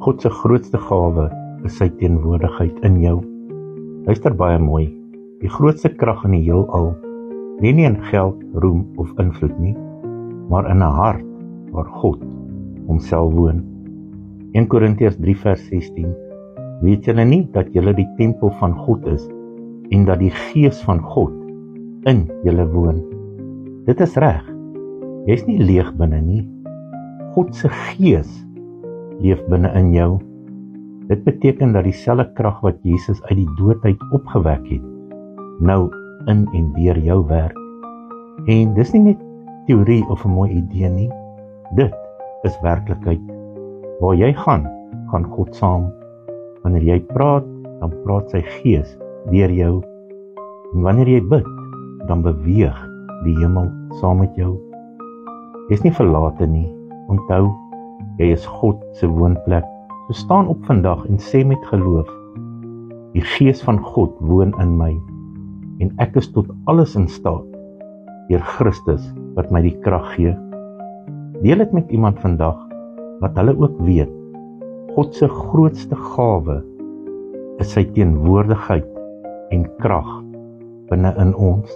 God se grootste gawe is sy teenwoordigheid in jou. Luister baie mooi. Die grootste krag in die heelal lê nie in geld, roem of invloed nie, maar in 'n hart waar God homself woon. 1 Korintiërs 3 vers 16. Weet julle nie dat julle die tempel van God is en dat die Gees van God in julle woon? Dit is reg. Jy's nie leeg binne nie. God se Gees leef binne in jou. Dit beteken dat dieselfde krag wat Jesus uit die dood uit opgewek het, nou in en deur jou werk. En dis nie net teorie of 'n mooi idee nie. Dit is werklikheid. Waar jy gaan God saam. Wanneer jy praat, dan praat sy Gees deur jou. En wanneer jy bid, dan beweeg die hemel saam met jou. Jy's nie verlate nie. Onthou, jy is God se woonplek. So staan op vandag en sê met geloof, die Gees van God woon in my en ek is tot alles in staat deur Christus wat my die krag gee. Deel dit met iemand vandag, wat hulle ook weet, God se grootste gawe is sy teenwoordigheid en krag binne in ons.